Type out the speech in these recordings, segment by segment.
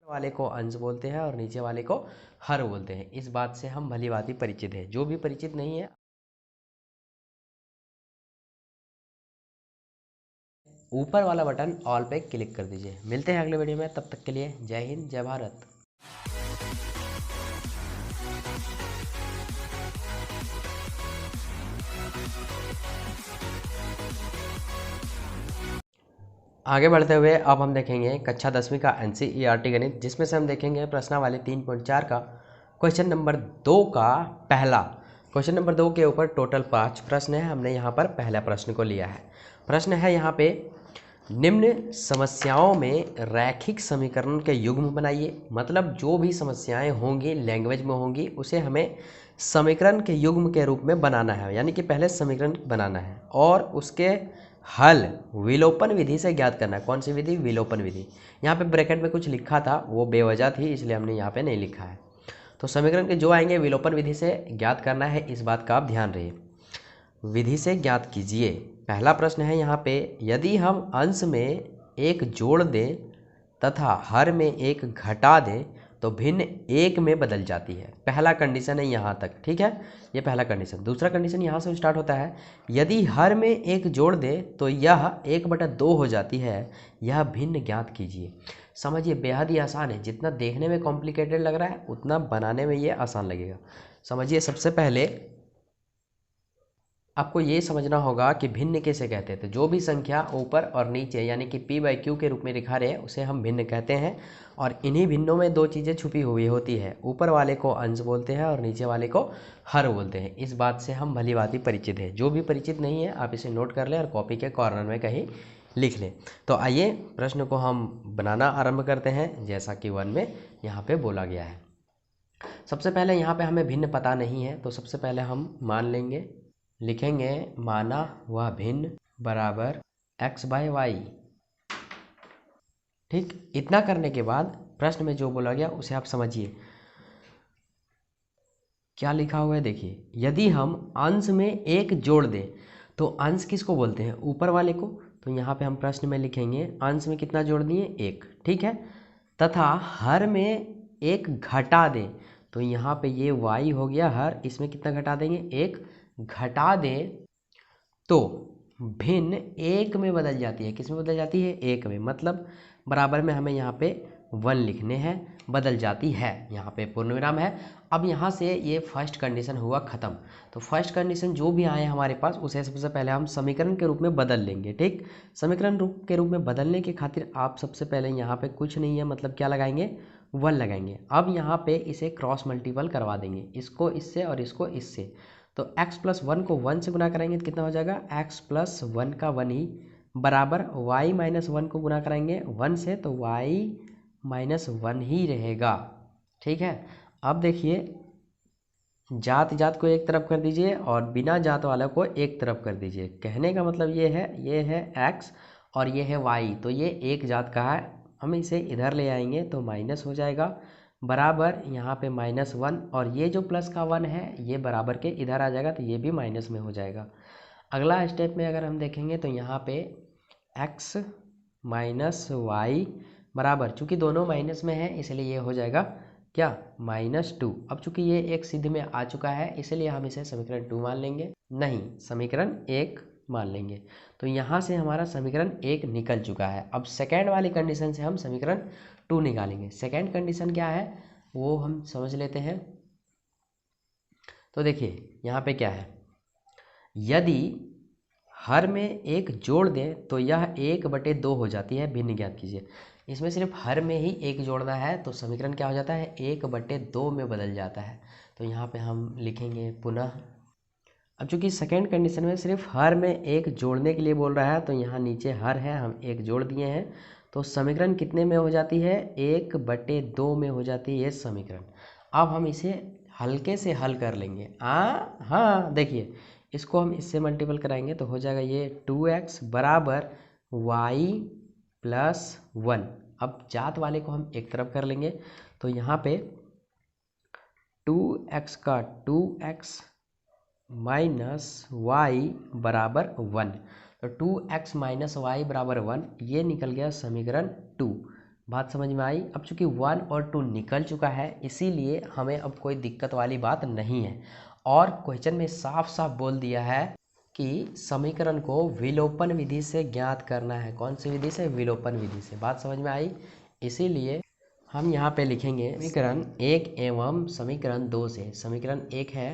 वाले को अंश बोलते हैं और नीचे वाले को हर बोलते हैं। इस बात से हम भली भांति परिचित हैं। जो भी परिचित नहीं है, ऊपर वाला बटन ऑल पे क्लिक कर दीजिए। मिलते हैं अगले वीडियो में, तब तक के लिए जय हिंद, जय भारत। आगे बढ़ते हुए अब हम देखेंगे कक्षा 10वीं का NCERT गणित, जिसमें से हम देखेंगे प्रश्नावली 3.4 का क्वेश्चन नंबर 2 का पहला। क्वेश्चन नंबर 2 के ऊपर टोटल 5 प्रश्न है। हमने यहाँ पर पहला प्रश्न को लिया है। प्रश्न है यहाँ पे, निम्न समस्याओं में रैखिक समीकरण के युग्म बनाइए। मतलब जो भी समस्याएं होंगी लैंग्वेज में होंगी, उसे हमें समीकरण के युग्म के रूप में बनाना है। यानी कि पहले समीकरण बनाना है और उसके हल विलोपन विधि से ज्ञात करना है। कौन सी विधि? विलोपन विधि। यहाँ पे ब्रैकेट में कुछ लिखा था, वो बेवजह थी, इसलिए हमने यहाँ पे नहीं लिखा है। तो समीकरण के जो आएंगे विलोपन विधि से ज्ञात करना है, इस बात का आप ध्यान रहिए। विधि से ज्ञात कीजिए। पहला प्रश्न है यहाँ पे, यदि हम अंश में एक जोड़ दें तथा हर में एक घटा दें तो भिन्न एक में बदल जाती है। पहला कंडीशन है यहाँ तक, ठीक है, ये पहला कंडीशन। दूसरा कंडीशन यहाँ से स्टार्ट होता है, यदि हर में एक जोड़ दें तो यह 1/2 हो जाती है, यह भिन्न ज्ञात कीजिए। समझिए, बेहद ही आसान है। जितना देखने में कॉम्प्लिकेटेड लग रहा है उतना बनाने में ये आसान लगेगा। समझिए, सबसे पहले आपको ये समझना होगा कि भिन्न कैसे कहते हैं। तो जो भी संख्या ऊपर और नीचे यानी कि p/q के रूप में दिखा रहे हैं उसे हम भिन्न कहते हैं। और इन्हीं भिन्नों में दो चीज़ें छुपी हुई होती है, ऊपर वाले को अंश बोलते हैं और नीचे वाले को हर बोलते हैं। इस बात से हम भली भांति परिचित हैं। जो भी परिचित नहीं है आप इसे नोट कर लें और कॉपी के कॉर्नर में कहीं लिख लें। तो आइए प्रश्न को हम बनाना आरंभ करते हैं, जैसा कि 1 में यहाँ पर बोला गया है। सबसे पहले यहाँ पर हमें भिन्न पता नहीं है, तो सबसे पहले हम मान लेंगे, लिखेंगे माना वह भिन्न बराबर x/y। ठीक, इतना करने के बाद प्रश्न में जो बोला गया उसे आप समझिए क्या लिखा हुआ है। देखिए, यदि हम अंश में एक जोड़ दें तो अंश किसको बोलते हैं? ऊपर वाले को। तो यहाँ पे हम प्रश्न में लिखेंगे अंश में कितना जोड़ दिए? 1, ठीक है। तथा हर में एक घटा दें, तो यहाँ पे ये y हो गया हर, इसमें कितना घटा देंगे? 1 घटा दें तो भिन्न एक में बदल जाती है। किस में बदल जाती है? 1 में। मतलब बराबर में हमें यहाँ पे 1 लिखने हैं, बदल जाती है, यहाँ पे पूर्ण विराम है। अब यहाँ से ये फर्स्ट कंडीशन हुआ ख़त्म। तो फर्स्ट कंडीशन जो भी आए हमारे पास उसे सबसे पहले हम समीकरण के रूप में बदल लेंगे। ठीक, समीकरण के रूप में बदलने के खातिर आप सबसे पहले यहाँ पे कुछ नहीं है, मतलब क्या लगाएंगे? 1 लगाएंगे। अब यहाँ पे इसे क्रॉस मल्टीपल करवा देंगे, इसको इससे और इसको इससे। तो x+1 को 1 से गुना करेंगे तो कितना हो जाएगा? x+1 का 1 ही बराबर y-1 को गुना करेंगे 1 से तो y-1 ही रहेगा। ठीक है। अब देखिए, जात जात को एक तरफ कर दीजिए और बिना जात वाला को एक तरफ कर दीजिए। कहने का मतलब ये है x और ये है y, तो ये एक जात का है। हम इसे इधर ले आएंगे तो माइनस हो जाएगा, बराबर यहाँ पे -1, और ये जो प्लस का 1 है ये बराबर के इधर आ जाएगा, तो ये भी माइनस में हो जाएगा। अगला स्टेप में अगर हम देखेंगे तो यहाँ पे x - y बराबर, चूँकि दोनों माइनस में है इसलिए ये हो जाएगा क्या? -2। अब चूँकि ये एक सिद्ध में आ चुका है इसलिए हम इसे समीकरण 2 मान लेंगे, नहीं समीकरण 1 मान लेंगे। तो यहाँ से हमारा समीकरण 1 निकल चुका है। अब सेकेंड वाली कंडीशन से हम समीकरण 2 निकालेंगे। सेकेंड कंडीशन क्या है वो हम समझ लेते हैं। तो देखिए यहाँ पे क्या है, यदि हर में एक जोड़ दें तो यह 1/2 हो जाती है, भिन्न ज्ञात कीजिए। इसमें सिर्फ हर में ही एक जोड़ना है तो समीकरण क्या हो जाता है? 1/2 में बदल जाता है। तो यहाँ पे हम लिखेंगे पुनः। अब चूंकि सेकेंड कंडीशन में सिर्फ हर में एक जोड़ने के लिए बोल रहा है तो यहाँ नीचे हर है, हम एक जोड़ दिए हैं, तो समीकरण कितने में हो जाती है? 1/2 में हो जाती है ये समीकरण। अब हम इसे हल्के से हल कर लेंगे। हाँ देखिए, इसको हम इससे मल्टीपल कराएंगे तो हो जाएगा ये 2x बराबर y+1। अब जात वाले को हम एक तरफ कर लेंगे तो यहाँ पे 2x का 2x -y बराबर 1, तो 2x - y बराबर 1, ये निकल गया समीकरण 2। बात समझ में आई। अब चूंकि 1 और 2 निकल चुका है इसीलिए हमें अब कोई दिक्कत वाली बात नहीं है। और क्वेश्चन में साफ साफ बोल दिया है कि समीकरण को विलोपन विधि से ज्ञात करना है। कौन सी विधि से? विलोपन विधि से। बात समझ में आई। इसीलिए हम यहाँ पे लिखेंगे समीकरण 1 एवं समीकरण 2 से। समीकरण 1 है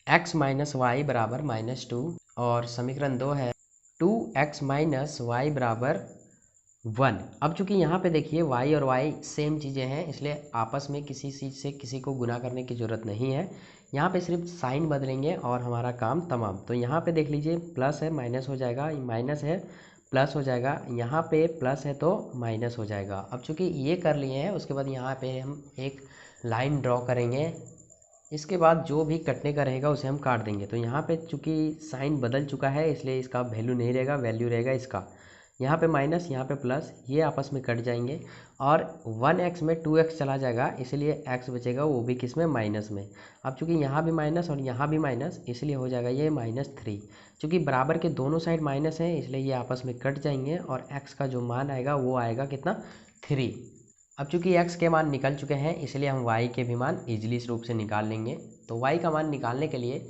x माइनस वाई बराबर -2 और समीकरण 2 है 2x माइनस वाई बराबर 1। अब चूंकि यहाँ पे देखिए y और y सेम चीज़ें हैं इसलिए आपस में किसी चीज़ से किसी को गुना करने की ज़रूरत नहीं है। यहाँ पे सिर्फ साइन बदलेंगे और हमारा काम तमाम। तो यहाँ पे देख लीजिए प्लस है माइनस हो जाएगा, माइनस है प्लस हो जाएगा, यहाँ पे प्लस है तो माइनस हो जाएगा। अब चूंकि ये कर लिए हैं उसके बाद यहाँ पे हम एक लाइन ड्रॉ करेंगे। इसके बाद जो भी कटने का रहेगा उसे हम काट देंगे। तो यहाँ पे चूंकि साइन बदल चुका है इसलिए इसका वैल्यू नहीं रहेगा, वैल्यू रहेगा इसका। यहाँ पे माइनस, यहाँ पे प्लस, ये आपस में कट जाएंगे और 1x में 2x चला जाएगा इसलिए x बचेगा, वो भी किस में? माइनस में। अब चूंकि यहाँ भी माइनस और यहाँ भी माइनस इसलिए हो जाएगा ये -3। चूँकि बराबर के दोनों साइड माइनस है इसलिए ये आपस में कट जाएंगे और x का जो मान आएगा वो आएगा कितना? 3। अब चूंकि x के मान निकल चुके हैं इसलिए हम y के भी मान इजीली इस रूप से निकाल लेंगे। तो y का मान निकालने के लिए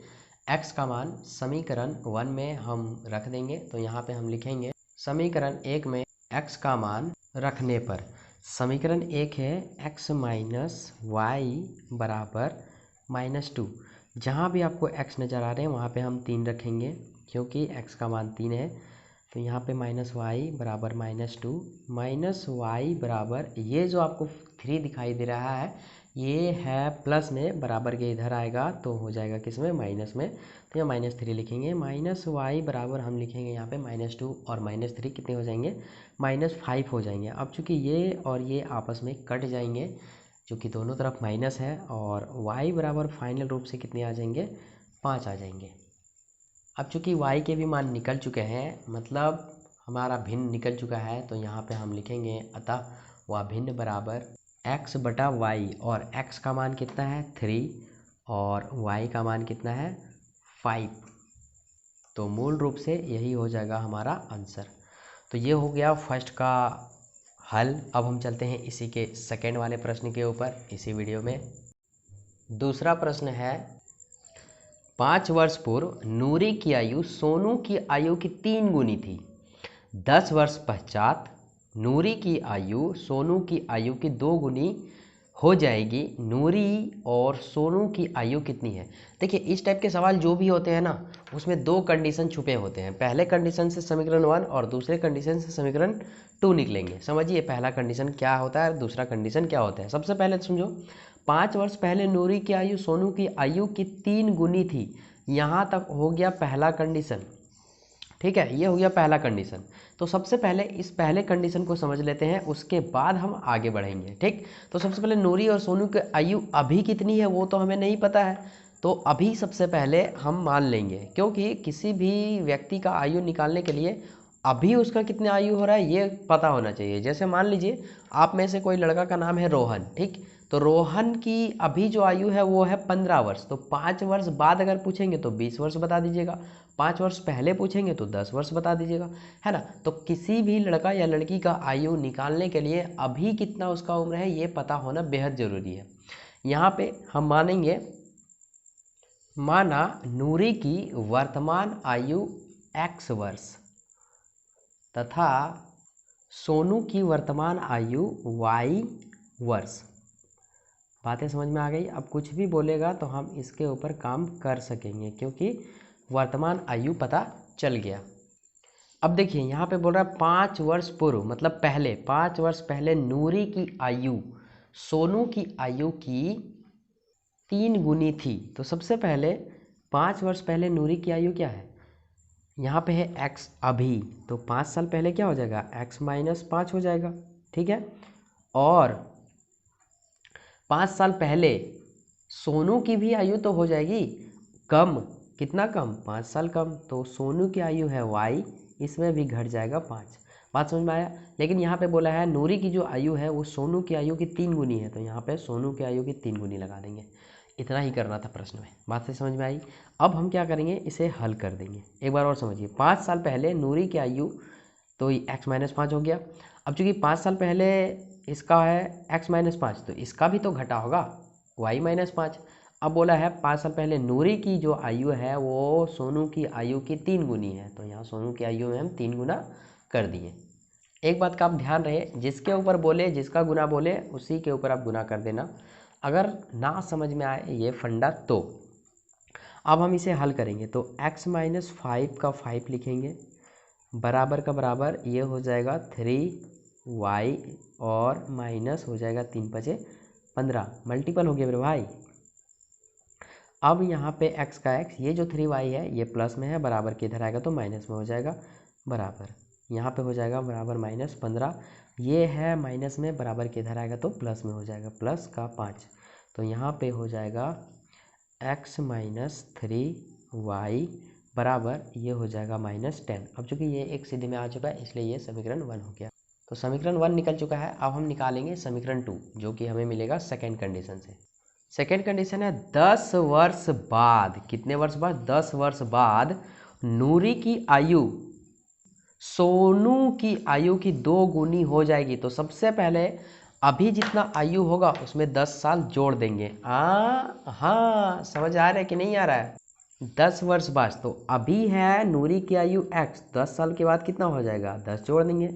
x का मान समीकरण 1 में हम रख देंगे। तो यहाँ पे हम लिखेंगे समीकरण 1 में x का मान रखने पर समीकरण 1 है x माइनस वाई बराबर -2। जहाँ भी आपको x नज़र आ रहे हैं वहाँ पे हम 3 रखेंगे क्योंकि x का मान 3 है। तो यहाँ पे माइनस वाई बराबर -2 माइनस वाई बराबर ये जो आपको 3 दिखाई दे रहा है ये है प्लस में, बराबर के इधर आएगा तो हो जाएगा किस में? माइनस में। तो यहाँ -3 लिखेंगे। माइनस वाई बराबर हम लिखेंगे यहाँ पे -2 और -3 कितने हो जाएंगे? -5 हो जाएंगे। अब चूँकि ये और ये आपस में कट जाएंगे चूँकि दोनों तरफ माइनस है और y बराबर फाइनल रूप से कितने आ जाएंगे? 5 आ जाएंगे। अब चूँकि y के भी मान निकल चुके हैं मतलब हमारा भिन्न निकल चुका है तो यहाँ पे हम लिखेंगे अतः वह भिन्न बराबर x बटा y और x का मान कितना है? 3 और y का मान कितना है? 5। तो मूल रूप से यही हो जाएगा हमारा आंसर। तो ये हो गया फर्स्ट का हल। अब हम चलते हैं इसी के सेकेंड वाले प्रश्न के ऊपर इसी वीडियो में। दूसरा प्रश्न है 5 वर्ष पूर्व नूरी की आयु सोनू की आयु की 3 गुनी थी। 10 वर्ष पश्चात नूरी की आयु सोनू की आयु की 2 गुनी हो जाएगी। नूरी और सोनू की आयु कितनी है? देखिए इस टाइप के सवाल जो भी होते हैं ना उसमें 2 कंडीशन छुपे होते हैं। पहले कंडीशन से समीकरण 1 और दूसरे कंडीशन से समीकरण 2 निकलेंगे। समझिए पहला कंडीशन क्या होता है और दूसरा कंडीशन क्या होता है। सबसे पहले समझो 5 वर्ष पहले नूरी की आयु सोनू की आयु की 3 गुनी थी। यहाँ तक हो गया पहला कंडीशन। ठीक है, ये हो गया पहला कंडीशन। तो सबसे पहले इस पहले कंडीशन को समझ लेते हैं उसके बाद हम आगे बढ़ेंगे। ठीक, तो सबसे पहले नूरी और सोनू की आयु अभी कितनी है वो तो हमें नहीं पता है। तो अभी सबसे पहले हम मान लेंगे क्योंकि किसी भी व्यक्ति का आयु निकालने के लिए अभी उसका कितने आयु हो रहा है ये पता होना चाहिए। जैसे मान लीजिए आप में से कोई लड़का का नाम है रोहन। ठीक, तो रोहन की अभी जो आयु है वो है 15 वर्ष। तो 5 वर्ष बाद अगर पूछेंगे तो 20 वर्ष बता दीजिएगा, 5 वर्ष पहले पूछेंगे तो 10 वर्ष बता दीजिएगा, है ना। तो किसी भी लड़का या लड़की का आयु निकालने के लिए अभी कितना उसका उम्र है ये पता होना बेहद ज़रूरी है। यहाँ पे हम मानेंगे, माना नूरी की वर्तमान आयु x वर्ष तथा सोनू की वर्तमान आयु y वर्ष। बातें समझ में आ गई। अब कुछ भी बोलेगा तो हम इसके ऊपर काम कर सकेंगे क्योंकि वर्तमान आयु पता चल गया। अब देखिए यहाँ पे बोल रहा है 5 वर्ष पूर्व मतलब पहले, 5 वर्ष पहले नूरी की आयु सोनू की आयु की 3 गुनी थी। तो सबसे पहले 5 वर्ष पहले नूरी की आयु क्या है? यहाँ पे है x अभी, तो 5 साल पहले क्या हो जाएगा? x माइनस 5 हो जाएगा। ठीक है, और 5 साल पहले सोनू की भी आयु तो हो जाएगी कम। कितना कम? 5 साल कम। तो सोनू की आयु है y, इसमें भी घट जाएगा 5। बात समझ में आया। लेकिन यहाँ पे बोला है नूरी की जो आयु है वो सोनू की आयु की 3 गुनी है, तो यहाँ पे सोनू की आयु की 3 गुनी लगा देंगे। इतना ही करना था प्रश्न में। बात से समझ में आई। अब हम क्या करेंगे, इसे हल कर देंगे। एक बार और समझिए, 5 साल पहले नूरी की आयु तो x माइनस 5 हो गया। अब चूंकि 5 साल पहले इसका है x-5, तो इसका भी तो घटा होगा y-5। अब बोला है 5 साल पहले नूरी की जो आयु है वो सोनू की आयु की 3 गुनी है, तो यहाँ सोनू की आयु में हम 3 गुना कर दिए। एक बात का आप ध्यान रहे, जिसके ऊपर बोले जिसका गुना बोले उसी के ऊपर आप गुना कर देना। अगर ना समझ में आए ये फंडा तो अब हम इसे हल करेंगे, तो x-5 का 5 लिखेंगे बराबर का बराबर ये हो जाएगा 3y और माइनस हो जाएगा 3×5 = 15, मल्टीपल हो गया मेरे भाई। अब यहाँ पे x का x, ये जो 3y है ये प्लस में है, बराबर के इधर आएगा तो माइनस में हो जाएगा, बराबर यहाँ पे हो जाएगा बराबर -15, ये है माइनस में, बराबर के इधर आएगा तो प्लस में हो जाएगा, प्लस का 5, तो यहाँ पे हो जाएगा x-3y बराबर ये हो जाएगा -10। अब चूंकि ये एक सीधे में आ चुका है इसलिए ये समीकरण 1 हो गया। तो समीकरण 1 निकल चुका है। अब हम निकालेंगे समीकरण 2, जो कि हमें मिलेगा सेकेंड कंडीशन से। सेकेंड कंडीशन है 10 वर्ष बाद, कितने वर्ष बाद? 10 वर्ष बाद नूरी की आयु सोनू की आयु की 2 गुनी हो जाएगी। तो सबसे पहले अभी जितना आयु होगा उसमें 10 साल जोड़ देंगे। हाँ, समझ आ रहा है कि नहीं आ रहा है? 10 वर्ष बाद, तो अभी है नूरी की आयु x, 10 साल के बाद कितना हो जाएगा? 10 जोड़ देंगे।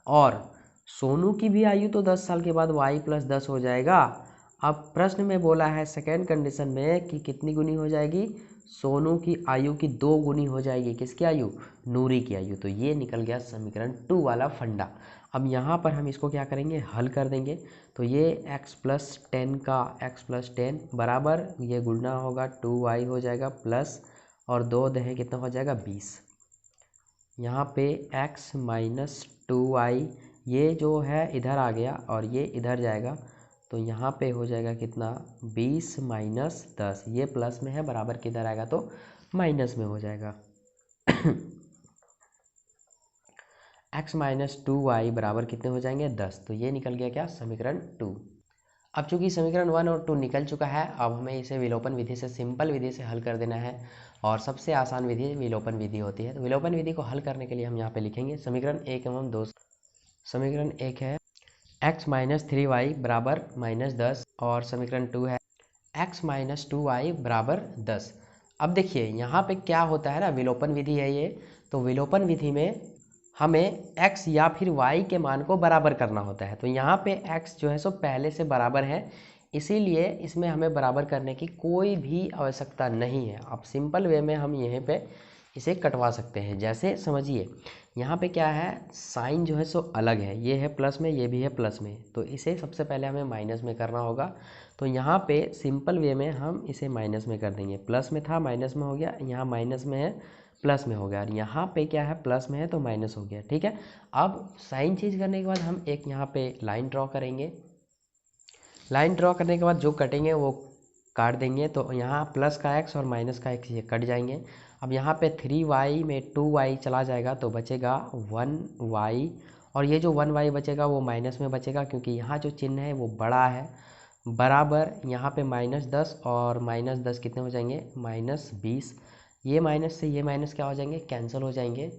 और सोनू की भी आयु तो 10 साल के बाद y+10 हो जाएगा। अब प्रश्न में बोला है सेकेंड कंडीशन में कि कितनी गुनी हो जाएगी? सोनू की आयु की 2 गुनी हो जाएगी। किसकी आयु? नूरी की आयु। तो ये निकल गया समीकरण 2 वाला फंडा। अब यहाँ पर हम इसको क्या करेंगे? हल कर देंगे। तो ये x+10 का x+10 बराबर ये गुणा होगा 2y हो जाएगा प्लस और 2 दहे कितना हो जाएगा? 20। यहाँ पे x-2y ये जो है इधर आ गया और ये इधर जाएगा, तो यहाँ पे हो जाएगा कितना? 20 - 10, ये प्लस में है, बराबर किधर आएगा तो माइनस में हो जाएगा। x-2y बराबर कितने हो जाएंगे? 10। तो ये निकल गया क्या? समीकरण 2। अब चूंकि समीकरण 1 और 2 निकल चुका है, अब हमें इसे विलोपन विधि से, सिंपल विधि से हल कर देना है। और सबसे आसान विधि विलोपन विधि होती है। तो विलोपन विधि को हल करने के लिए हम यहाँ पे लिखेंगे समीकरण 1 एवं 2। समीकरण 1 है x-3y बराबर -10 और समीकरण 2 है x-2y बराबर 10। अब देखिए यहाँ पे क्या होता है ना, विलोपन विधि है ये। तो विलोपन विधि में हमें x या फिर y के मान को बराबर करना होता है। तो यहाँ पे x जो है सो पहले से बराबर है, इसीलिए इसमें हमें बराबर करने की कोई भी आवश्यकता नहीं है। अब सिंपल वे में हम यहीं पे इसे कटवा सकते हैं। जैसे समझिए यहाँ पे क्या है, साइन जो है सो अलग है, ये है प्लस में, ये भी है प्लस में, तो इसे सबसे पहले हमें माइनस में करना होगा। तो यहाँ पे सिंपल वे में हम इसे माइनस में कर देंगे। प्लस में था माइनस में हो गया, यहाँ माइनस में है प्लस में हो गया, और यहाँ पे क्या है प्लस में है तो माइनस हो गया। ठीक है, अब साइन चेंज करने के बाद हम एक यहाँ पे लाइन ड्रॉ करेंगे। लाइन ड्रॉ करने के बाद जो कटेंगे वो काट देंगे। तो यहाँ प्लस का x और माइनस का x ये कट जाएंगे। अब यहाँ पे 3y में 2y चला जाएगा तो बचेगा 1y, और ये जो 1y बचेगा वो माइनस में बचेगा, क्योंकि यहाँ जो चिन्ह है वो बड़ा है, बराबर यहाँ पे -10 और -10 कितने हो जाएंगे? -20। ये माइनस से ये माइनस क्या हो जाएंगे? कैंसिल हो जाएंगे।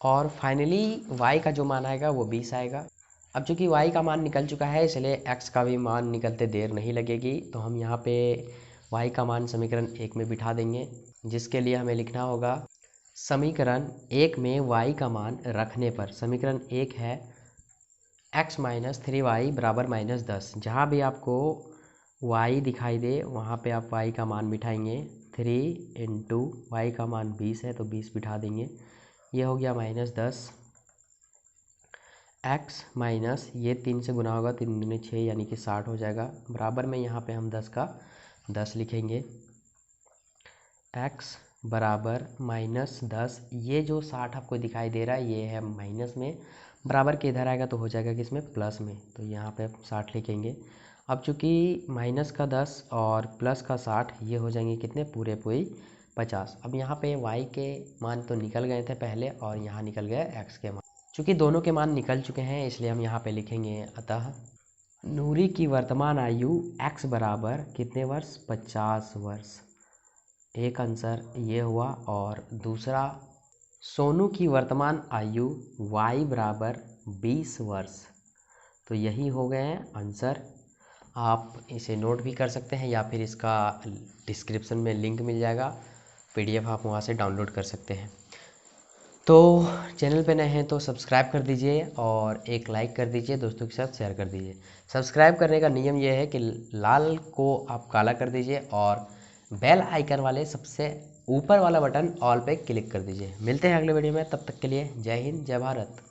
और फाइनली y का जो मान आएगा वो 20 आएगा। अब चूंकि y का मान निकल चुका है इसलिए x का भी मान निकलते देर नहीं लगेगी। तो हम यहाँ पे y का मान समीकरण 1 में बिठा देंगे, जिसके लिए हमें लिखना होगा समीकरण 1 में y का मान रखने पर, समीकरण 1 है x-3y बराबर -10। जहाँ भी आपको y दिखाई दे वहाँ पे आप y का मान बिठाएंगे। 3 × y का मान 20 है तो 20 बिठा देंगे, ये हो गया -10। x माइनस ये 3 से गुना होगा, 3 दूनी 6 यानी कि 60 हो जाएगा। बराबर में यहाँ पे हम 10 का 10 लिखेंगे। x बराबर -10, ये जो 60 आपको दिखाई दे रहा है ये है माइनस में, बराबर के इधर आएगा तो हो जाएगा किसमें? प्लस में, तो यहाँ पे 60 लिखेंगे। अब चूँकि माइनस का 10 और प्लस का 60 ये हो जाएंगे कितने? पूरे 50। अब यहाँ पे y के मान तो निकल गए थे पहले और यहाँ निकल गए x के मान। चूँकि दोनों के मान निकल चुके हैं इसलिए हम यहाँ पे लिखेंगे अतः नूरी की वर्तमान आयु x बराबर कितने वर्ष? 50 वर्ष। एक आंसर ये हुआ। और दूसरा, सोनू की वर्तमान आयु y बराबर 20 वर्ष। तो यही हो गए हैं आंसर। आप इसे नोट भी कर सकते हैं या फिर इसका डिस्क्रिप्शन में लिंक मिल जाएगा, PDF आप वहाँ से डाउनलोड कर सकते हैं। तो चैनल पे नए हैं तो सब्सक्राइब कर दीजिए और एक लाइक कर दीजिए, दोस्तों के साथ शेयर कर दीजिए। सब्सक्राइब करने का नियम ये है कि लाल को आप काला कर दीजिए और बेल आइकन वाले सबसे ऊपर वाला बटन ऑल पे क्लिक कर दीजिए। मिलते हैं अगले वीडियो में, तब तक के लिए जय हिंद जय भारत।